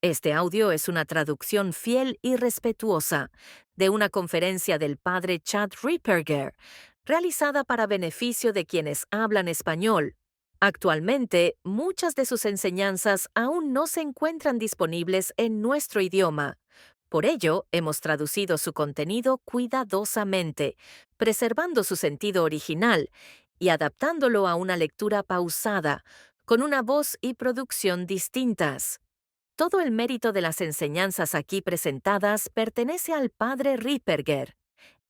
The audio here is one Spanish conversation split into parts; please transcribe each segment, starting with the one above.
Este audio es una traducción fiel y respetuosa de una conferencia del padre Chad Ripperger, realizada para beneficio de quienes hablan español. Actualmente, muchas de sus enseñanzas aún no se encuentran disponibles en nuestro idioma. Por ello, hemos traducido su contenido cuidadosamente, preservando su sentido original y adaptándolo a una lectura pausada, con una voz y producción distintas. Todo el mérito de las enseñanzas aquí presentadas pertenece al padre Ripperger.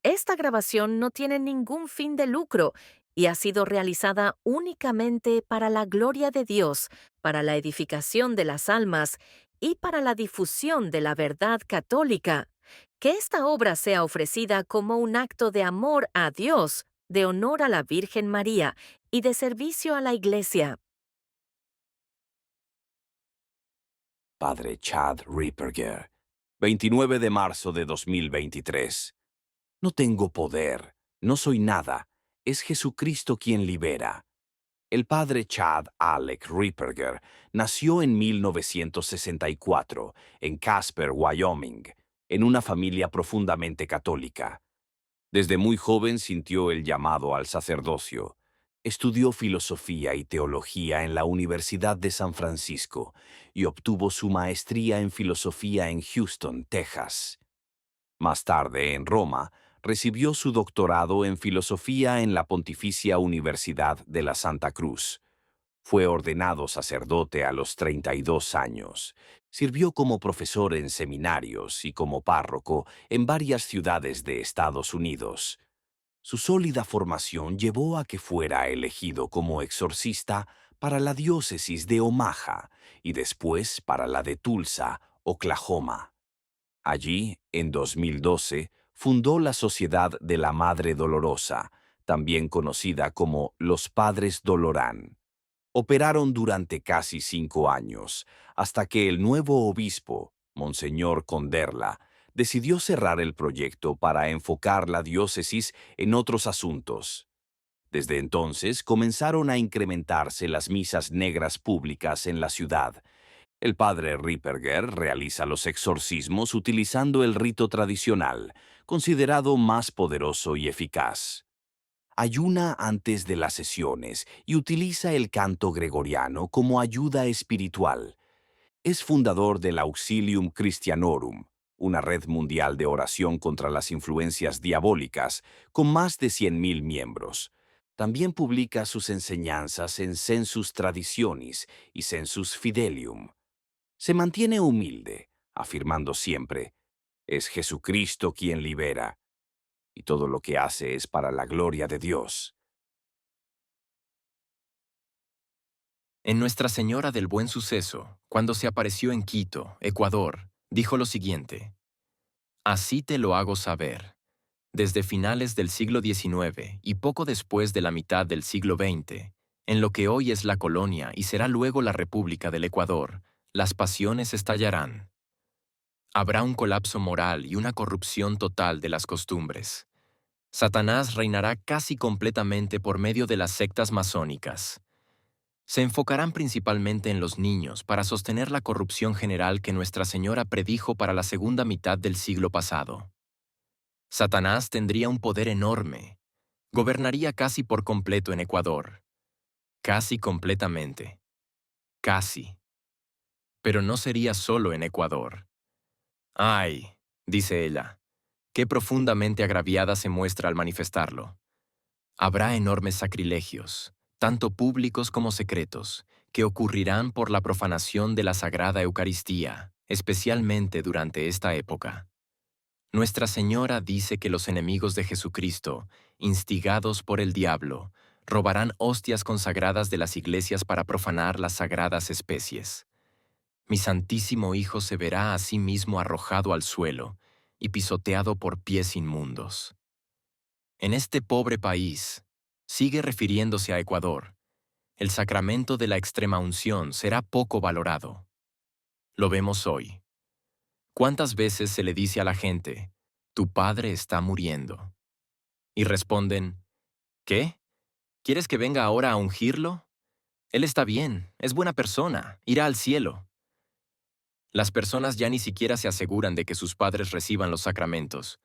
Esta grabación no tiene ningún fin de lucro y ha sido realizada únicamente para la gloria de Dios, para la edificación de las almas y para la difusión de la verdad católica. Que esta obra sea ofrecida como un acto de amor a Dios, de honor a la Virgen María y de servicio a la Iglesia. Padre Chad Ripperger, 29 de marzo de 2023. No tengo poder, no soy nada, es Jesucristo quien libera. El padre Chad Alec Ripperger nació en 1964 en Casper, Wyoming, en una familia profundamente católica. Desde muy joven sintió el llamado al sacerdocio. Estudió filosofía y teología en la Universidad de San Francisco y obtuvo su maestría en filosofía en Houston, Texas. Más tarde, en Roma, recibió su doctorado en filosofía en la Pontificia Universidad de la Santa Cruz. Fue ordenado sacerdote a los 32 años. Sirvió como profesor en seminarios y como párroco en varias ciudades de Estados Unidos. Su sólida formación llevó a que fuera elegido como exorcista para la diócesis de Omaha y después para la de Tulsa, Oklahoma. Allí, en 2012, fundó la Sociedad de la Madre Dolorosa, también conocida como los Padres Dolorán. Operaron durante casi 5 años, hasta que el nuevo obispo, Monseñor Conderla, decidió cerrar el proyecto para enfocar la diócesis en otros asuntos. Desde entonces comenzaron a incrementarse las misas negras públicas en la ciudad. El padre Ripperger realiza los exorcismos utilizando el rito tradicional, considerado más poderoso y eficaz. Ayuna antes de las sesiones y utiliza el canto gregoriano como ayuda espiritual. Es fundador del Auxilium Christianorum, una red mundial de oración contra las influencias diabólicas, con más de 100.000 miembros. También publica sus enseñanzas en Sensus Traditionis y Sensus Fidelium. Se mantiene humilde, afirmando siempre, es Jesucristo quien libera, y todo lo que hace es para la gloria de Dios. En Nuestra Señora del Buen Suceso, cuando se apareció en Quito, Ecuador, dijo lo siguiente: Así te lo hago saber. Desde finales del siglo XIX y poco después de la mitad del siglo XX, en lo que hoy es la colonia y será luego la República del Ecuador, las pasiones estallarán. Habrá un colapso moral y una corrupción total de las costumbres. Satanás reinará casi completamente por medio de las sectas masónicas. Se enfocarán principalmente en los niños para sostener la corrupción general que Nuestra Señora predijo para la segunda mitad del siglo pasado. Satanás tendría un poder enorme. Gobernaría casi por completo en Ecuador. Casi completamente. Casi. Pero no sería solo en Ecuador. ¡Ay!, dice ella, qué profundamente agraviada se muestra al manifestarlo. Habrá enormes sacrilegios, tanto públicos como secretos, que ocurrirán por la profanación de la Sagrada Eucaristía, especialmente durante esta época. Nuestra Señora dice que los enemigos de Jesucristo, instigados por el diablo, robarán hostias consagradas de las iglesias para profanar las sagradas especies. Mi Santísimo Hijo se verá a sí mismo arrojado al suelo y pisoteado por pies inmundos. En este pobre país, sigue refiriéndose a Ecuador, el sacramento de la extrema unción será poco valorado. Lo vemos hoy. ¿Cuántas veces se le dice a la gente, tu padre está muriendo? Y responden, ¿qué? ¿Quieres que venga ahora a ungirlo? Él está bien, es buena persona, irá al cielo. Las personas ya ni siquiera se aseguran de que sus padres reciban los sacramentos.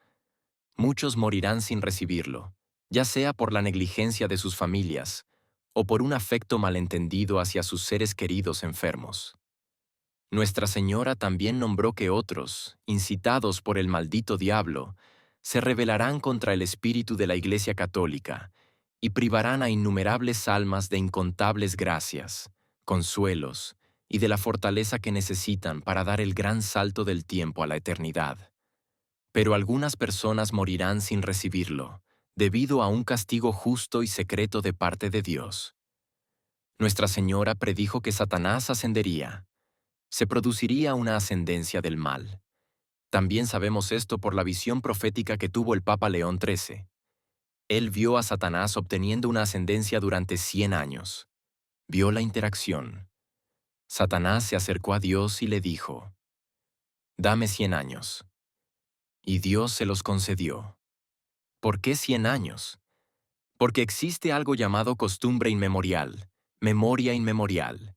Muchos morirán sin recibirlo, ya sea por la negligencia de sus familias o por un afecto malentendido hacia sus seres queridos enfermos. Nuestra Señora también nombró que otros, incitados por el maldito diablo, se rebelarán contra el espíritu de la Iglesia Católica y privarán a innumerables almas de incontables gracias, consuelos y de la fortaleza que necesitan para dar el gran salto del tiempo a la eternidad. Pero algunas personas morirán sin recibirlo, debido a un castigo justo y secreto de parte de Dios. Nuestra Señora predijo que Satanás ascendería. Se produciría una ascendencia del mal. También sabemos esto por la visión profética que tuvo el Papa León XIII. Él vio a Satanás obteniendo una ascendencia durante 100 años. Vio la interacción. Satanás se acercó a Dios y le dijo: «Dame 100 años». Y Dios se los concedió. ¿Por qué 100 años? Porque existe algo llamado costumbre inmemorial, memoria inmemorial.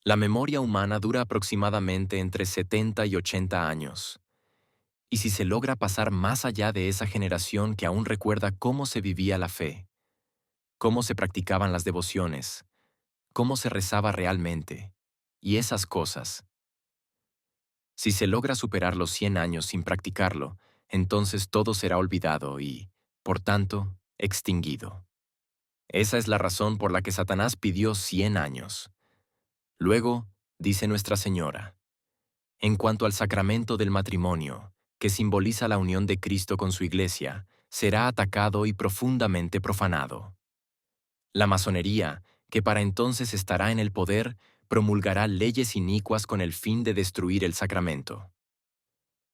La memoria humana dura aproximadamente entre 70 y 80 años. Y si se logra pasar más allá de esa generación que aún recuerda cómo se vivía la fe, cómo se practicaban las devociones, cómo se rezaba realmente, y esas cosas. Si se logra superar los 100 años sin practicarlo, entonces todo será olvidado y, por tanto, extinguido. Esa es la razón por la que Satanás pidió 100 años. Luego, dice Nuestra Señora, en cuanto al sacramento del matrimonio, que simboliza la unión de Cristo con su Iglesia, será atacado y profundamente profanado. La masonería, que para entonces estará en el poder, promulgará leyes inicuas con el fin de destruir el sacramento.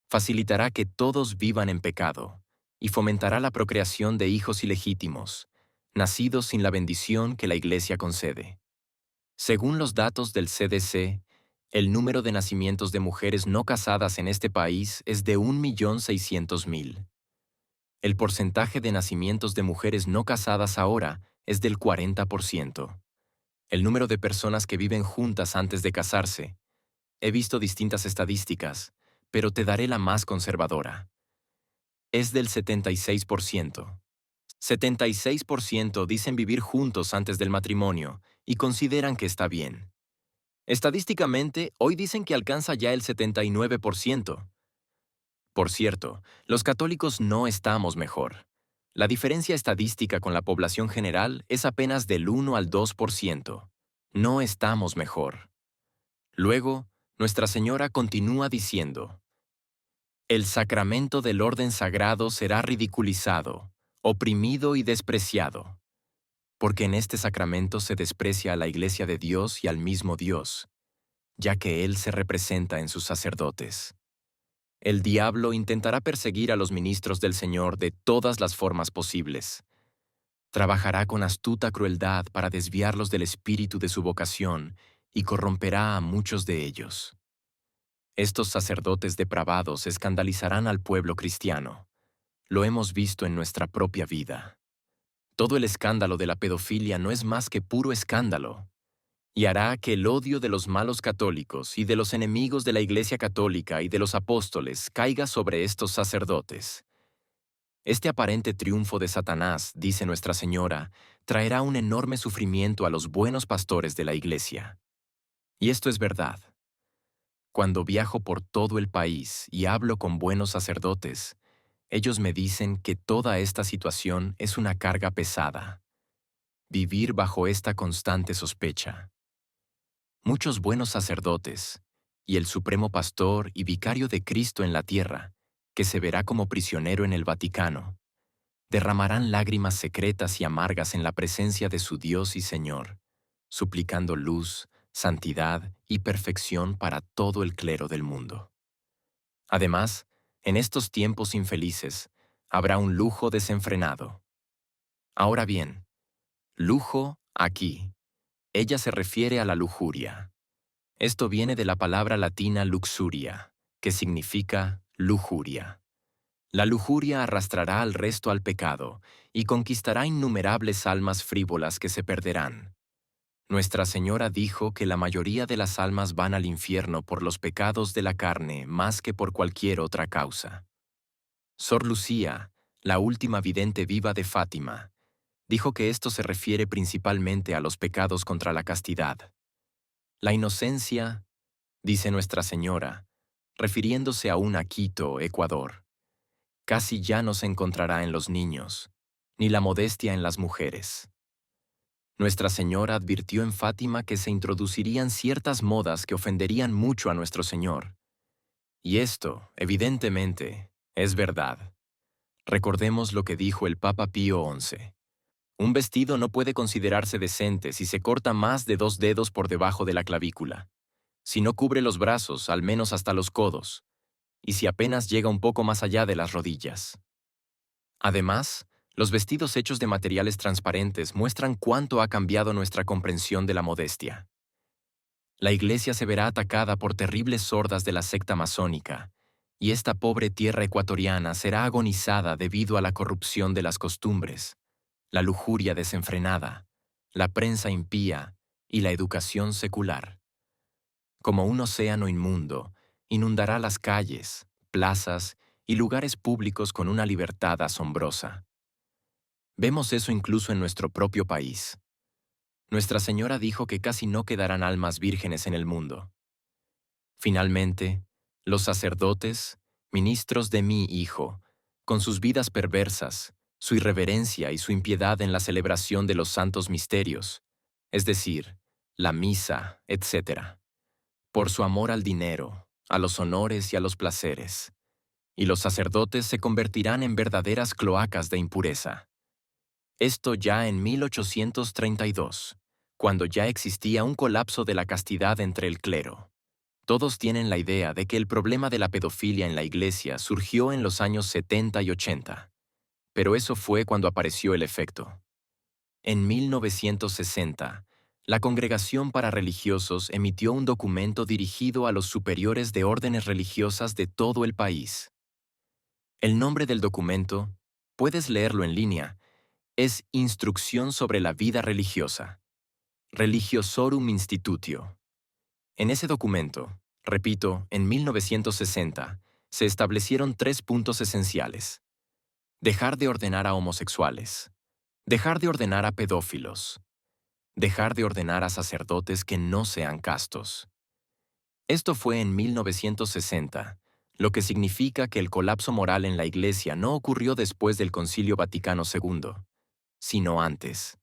Facilitará que todos vivan en pecado y fomentará la procreación de hijos ilegítimos, nacidos sin la bendición que la Iglesia concede. Según los datos del CDC, el número de nacimientos de mujeres no casadas en este país es de 1.600.000. El porcentaje de nacimientos de mujeres no casadas ahora es del 40%. El número de personas que viven juntas antes de casarse. He visto distintas estadísticas, pero te daré la más conservadora. Es del 76%. 76% dicen vivir juntos antes del matrimonio y consideran que está bien. Estadísticamente, hoy dicen que alcanza ya el 79%. Por cierto, los católicos no estamos mejor. La diferencia estadística con la población general es apenas del 1 al 2%. No estamos mejor. Luego, Nuestra Señora continúa diciendo: el sacramento del orden sagrado será ridiculizado, oprimido y despreciado, porque en este sacramento se desprecia a la Iglesia de Dios y al mismo Dios, ya que Él se representa en sus sacerdotes. El diablo intentará perseguir a los ministros del Señor de todas las formas posibles. Trabajará con astuta crueldad para desviarlos del espíritu de su vocación y corromperá a muchos de ellos. Estos sacerdotes depravados escandalizarán al pueblo cristiano. Lo hemos visto en nuestra propia vida. Todo el escándalo de la pedofilia no es más que puro escándalo, y hará que el odio de los malos católicos y de los enemigos de la Iglesia Católica y de los apóstoles caiga sobre estos sacerdotes. Este aparente triunfo de Satanás, dice Nuestra Señora, traerá un enorme sufrimiento a los buenos pastores de la Iglesia. Y esto es verdad. Cuando viajo por todo el país y hablo con buenos sacerdotes, ellos me dicen que toda esta situación es una carga pesada. Vivir bajo esta constante sospecha. Muchos buenos sacerdotes, y el Supremo Pastor y Vicario de Cristo en la tierra, que se verá como prisionero en el Vaticano, derramarán lágrimas secretas y amargas en la presencia de su Dios y Señor, suplicando luz, santidad y perfección para todo el clero del mundo. Además, en estos tiempos infelices, habrá un lujo desenfrenado. Ahora bien, lujo aquí. Ella se refiere a la lujuria. Esto viene de la palabra latina luxuria, que significa lujuria. La lujuria arrastrará al resto al pecado y conquistará innumerables almas frívolas que se perderán. Nuestra Señora dijo que la mayoría de las almas van al infierno por los pecados de la carne más que por cualquier otra causa. Sor Lucía, la última vidente viva de Fátima, dijo que esto se refiere principalmente a los pecados contra la castidad. La inocencia, dice Nuestra Señora, refiriéndose aún a Quito, Ecuador, casi ya no se encontrará en los niños, ni la modestia en las mujeres. Nuestra Señora advirtió en Fátima que se introducirían ciertas modas que ofenderían mucho a nuestro Señor. Y esto, evidentemente, es verdad. Recordemos lo que dijo el Papa Pío XI. Un vestido no puede considerarse decente si se corta más de 2 dedos por debajo de la clavícula, si no cubre los brazos, al menos hasta los codos, y si apenas llega un poco más allá de las rodillas. Además, los vestidos hechos de materiales transparentes muestran cuánto ha cambiado nuestra comprensión de la modestia. La Iglesia se verá atacada por terribles hordas de la secta masónica, y esta pobre tierra ecuatoriana será agonizada debido a la corrupción de las costumbres, la lujuria desenfrenada, la prensa impía y la educación secular. Como un océano inmundo, inundará las calles, plazas y lugares públicos con una libertad asombrosa. Vemos eso incluso en nuestro propio país. Nuestra Señora dijo que casi no quedarán almas vírgenes en el mundo. Finalmente, los sacerdotes, ministros de mi Hijo, con sus vidas perversas, su irreverencia y su impiedad en la celebración de los santos misterios, es decir, la misa, etc., por su amor al dinero, a los honores y a los placeres, y los sacerdotes se convertirán en verdaderas cloacas de impureza. Esto ya en 1832, cuando ya existía un colapso de la castidad entre el clero. Todos tienen la idea de que el problema de la pedofilia en la Iglesia surgió en los años 70 y 80, pero eso fue cuando apareció el efecto. En 1960, la Congregación para Religiosos emitió un documento dirigido a los superiores de órdenes religiosas de todo el país. El nombre del documento, puedes leerlo en línea, es Instrucción sobre la vida religiosa, Religiosorum Institutio. En ese documento, repito, en 1960, se establecieron 3 puntos esenciales. Dejar de ordenar a homosexuales, dejar de ordenar a pedófilos, dejar de ordenar a sacerdotes que no sean castos. Esto fue en 1960, lo que significa que el colapso moral en la Iglesia no ocurrió después del Concilio Vaticano II, sino antes.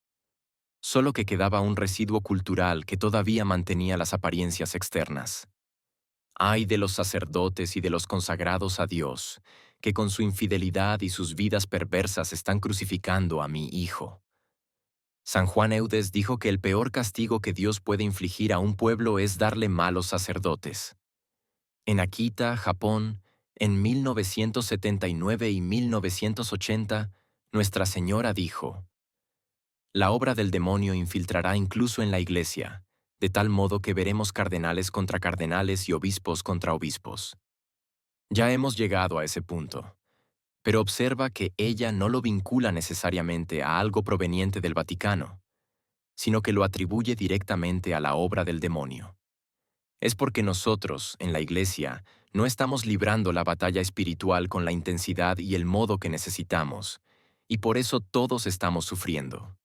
Solo que quedaba un residuo cultural que todavía mantenía las apariencias externas. Ay de los sacerdotes y de los consagrados a Dios, que con su infidelidad y sus vidas perversas están crucificando a mi Hijo. San Juan Eudes dijo que el peor castigo que Dios puede infligir a un pueblo es darle malos sacerdotes. En Akita, Japón, en 1979 y 1980, Nuestra Señora dijo: la obra del demonio infiltrará incluso en la Iglesia, de tal modo que veremos cardenales contra cardenales y obispos contra obispos. Ya hemos llegado a ese punto, pero observa que ella no lo vincula necesariamente a algo proveniente del Vaticano, sino que lo atribuye directamente a la obra del demonio. Es porque nosotros, en la Iglesia, no estamos librando la batalla espiritual con la intensidad y el modo que necesitamos, y por eso todos estamos sufriendo.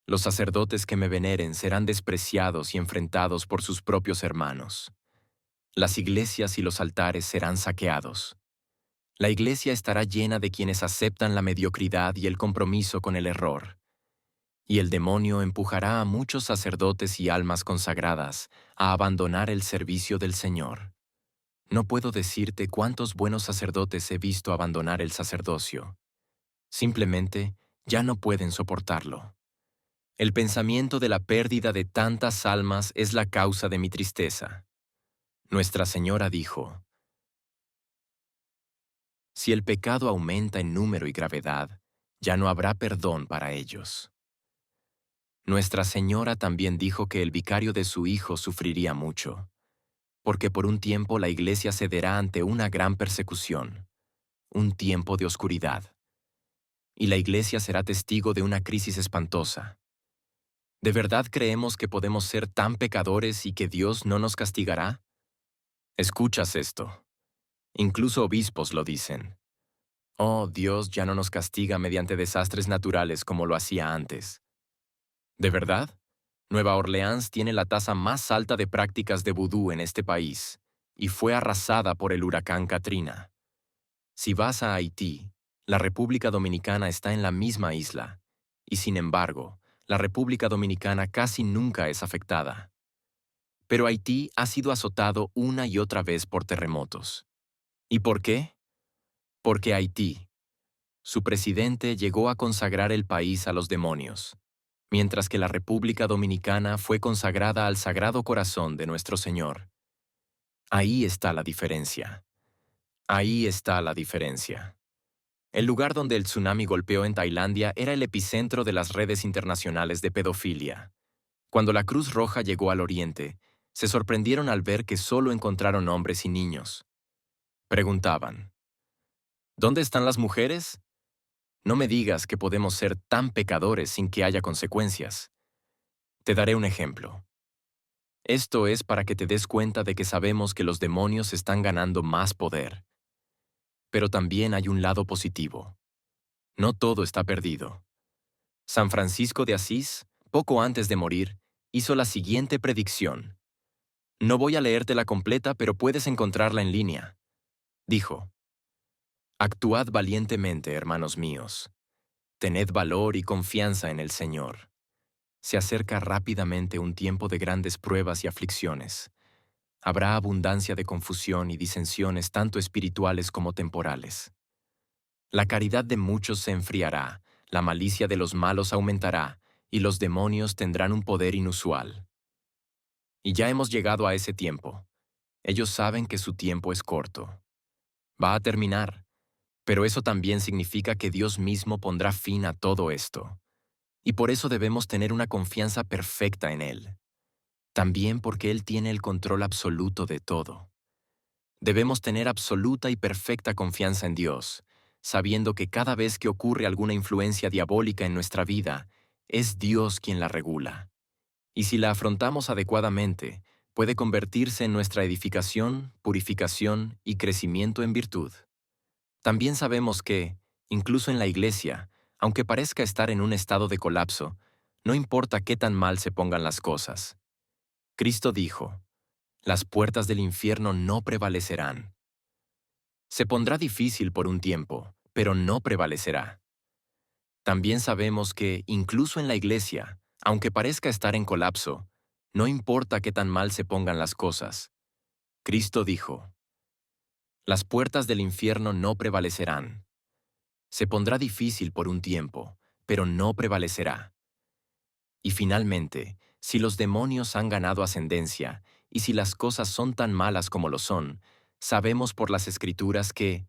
Los sacerdotes que me veneren serán despreciados y enfrentados por sus propios hermanos. Las iglesias y los altares serán saqueados. La Iglesia estará llena de quienes aceptan la mediocridad y el compromiso con el error. Y el demonio empujará a muchos sacerdotes y almas consagradas a abandonar el servicio del Señor. No puedo decirte cuántos buenos sacerdotes he visto abandonar el sacerdocio. Simplemente ya no pueden soportarlo. El pensamiento de la pérdida de tantas almas es la causa de mi tristeza. Nuestra Señora dijo: si el pecado aumenta en número y gravedad, ya no habrá perdón para ellos. Nuestra Señora también dijo que el vicario de su Hijo sufriría mucho, porque por un tiempo la Iglesia cederá ante una gran persecución, un tiempo de oscuridad, y la Iglesia será testigo de una crisis espantosa. ¿De verdad creemos que podemos ser tan pecadores y que Dios no nos castigará? Escuchas esto. Incluso obispos lo dicen. Oh, Dios ya no nos castiga mediante desastres naturales como lo hacía antes. ¿De verdad? Nueva Orleans tiene la tasa más alta de prácticas de vudú en este país y fue arrasada por el huracán Katrina. Si vas a Haití, la República Dominicana está en la misma isla, y sin embargo, la República Dominicana casi nunca es afectada. Pero Haití ha sido azotado una y otra vez por terremotos. ¿Y por qué? Porque Haití, su presidente llegó a consagrar el país a los demonios, mientras que la República Dominicana fue consagrada al Sagrado Corazón de nuestro Señor. Ahí está la diferencia. Ahí está la diferencia. El lugar donde el tsunami golpeó en Tailandia era el epicentro de las redes internacionales de pedofilia. Cuando la Cruz Roja llegó al Oriente, se sorprendieron al ver que solo encontraron hombres y niños. Preguntaban, ¿dónde están las mujeres? No me digas que podemos ser tan pecadores sin que haya consecuencias. Te daré un ejemplo. Esto es para que te des cuenta de que sabemos que los demonios están ganando más poder. Pero también hay un lado positivo. No todo está perdido. San Francisco de Asís, poco antes de morir, hizo la siguiente predicción. No voy a leértela completa, pero puedes encontrarla en línea. Dijo, «Actuad valientemente, hermanos míos. Tened valor y confianza en el Señor. Se acerca rápidamente un tiempo de grandes pruebas y aflicciones. Habrá abundancia de confusión y disensiones tanto espirituales como temporales. La caridad de muchos se enfriará, la malicia de los malos aumentará, y los demonios tendrán un poder inusual. Y ya hemos llegado a ese tiempo. Ellos saben que su tiempo es corto. Va a terminar, pero eso también significa que Dios mismo pondrá fin a todo esto. Y por eso debemos tener una confianza perfecta en Él. También porque Él tiene el control absoluto de todo. Debemos tener absoluta y perfecta confianza en Dios, sabiendo que cada vez que ocurre alguna influencia diabólica en nuestra vida, es Dios quien la regula. Y si la afrontamos adecuadamente, puede convertirse en nuestra edificación, purificación y crecimiento en virtud. También sabemos que, incluso en la Iglesia, aunque parezca estar en un estado de colapso, no importa qué tan mal se pongan las cosas. Cristo dijo, «Las puertas del infierno no prevalecerán». Se pondrá difícil por un tiempo, pero no prevalecerá. También sabemos que, incluso en la Iglesia, aunque parezca estar en colapso, no importa qué tan mal se pongan las cosas. Cristo dijo, «Las puertas del infierno no prevalecerán». Se pondrá difícil por un tiempo, pero no prevalecerá. Y finalmente, si los demonios han ganado ascendencia, y si las cosas son tan malas como lo son, sabemos por las Escrituras que,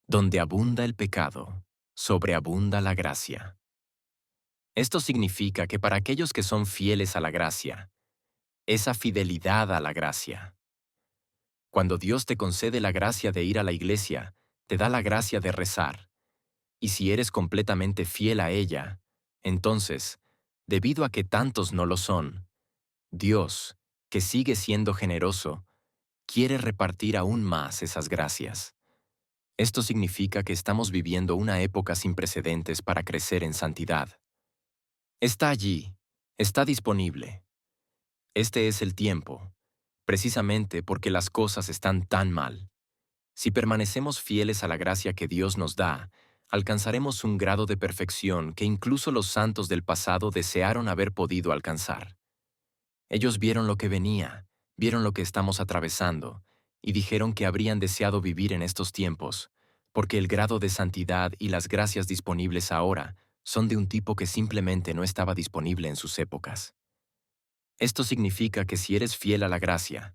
donde abunda el pecado, sobreabunda la gracia. Esto significa que para aquellos que son fieles a la gracia, esa fidelidad a la gracia. Cuando Dios te concede la gracia de ir a la iglesia, te da la gracia de rezar. Y si eres completamente fiel a ella, entonces, debido a que tantos no lo son, Dios, que sigue siendo generoso, quiere repartir aún más esas gracias. Esto significa que estamos viviendo una época sin precedentes para crecer en santidad. Está allí, está disponible. Este es el tiempo, precisamente porque las cosas están tan mal. Si permanecemos fieles a la gracia que Dios nos da, alcanzaremos un grado de perfección que incluso los santos del pasado desearon haber podido alcanzar. Ellos vieron lo que venía, vieron lo que estamos atravesando, y dijeron que habrían deseado vivir en estos tiempos, porque el grado de santidad y las gracias disponibles ahora son de un tipo que simplemente no estaba disponible en sus épocas. Esto significa que si eres fiel a la gracia,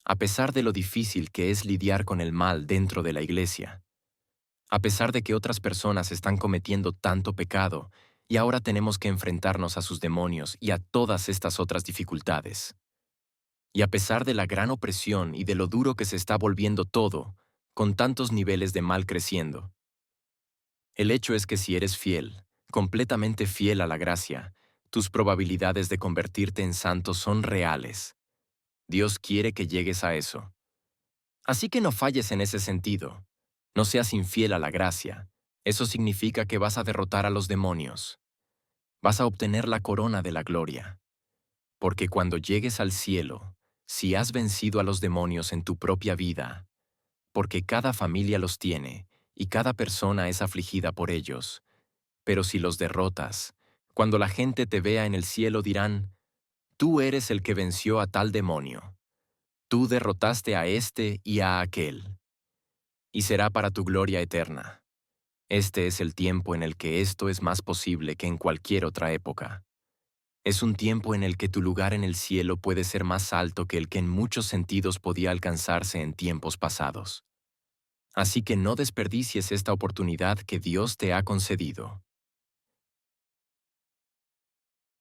a pesar de lo difícil que es lidiar con el mal dentro de la iglesia, a pesar de que otras personas están cometiendo tanto pecado y ahora tenemos que enfrentarnos a sus demonios y a todas estas otras dificultades, y a pesar de la gran opresión y de lo duro que se está volviendo todo, con tantos niveles de mal creciendo, el hecho es que si eres fiel, completamente fiel a la gracia, tus probabilidades de convertirte en santo son reales. Dios quiere que llegues a eso. Así que no falles en ese sentido. No seas infiel a la gracia. Eso significa que vas a derrotar a los demonios. Vas a obtener la corona de la gloria. Porque cuando llegues al cielo, si has vencido a los demonios en tu propia vida, porque cada familia los tiene y cada persona es afligida por ellos, pero si los derrotas, cuando la gente te vea en el cielo dirán, tú eres el que venció a tal demonio. Tú derrotaste a este y a aquel. Y será para tu gloria eterna. Este es el tiempo en el que esto es más posible que en cualquier otra época. Es un tiempo en el que tu lugar en el cielo puede ser más alto que el que en muchos sentidos podía alcanzarse en tiempos pasados. Así que no desperdicies esta oportunidad que Dios te ha concedido.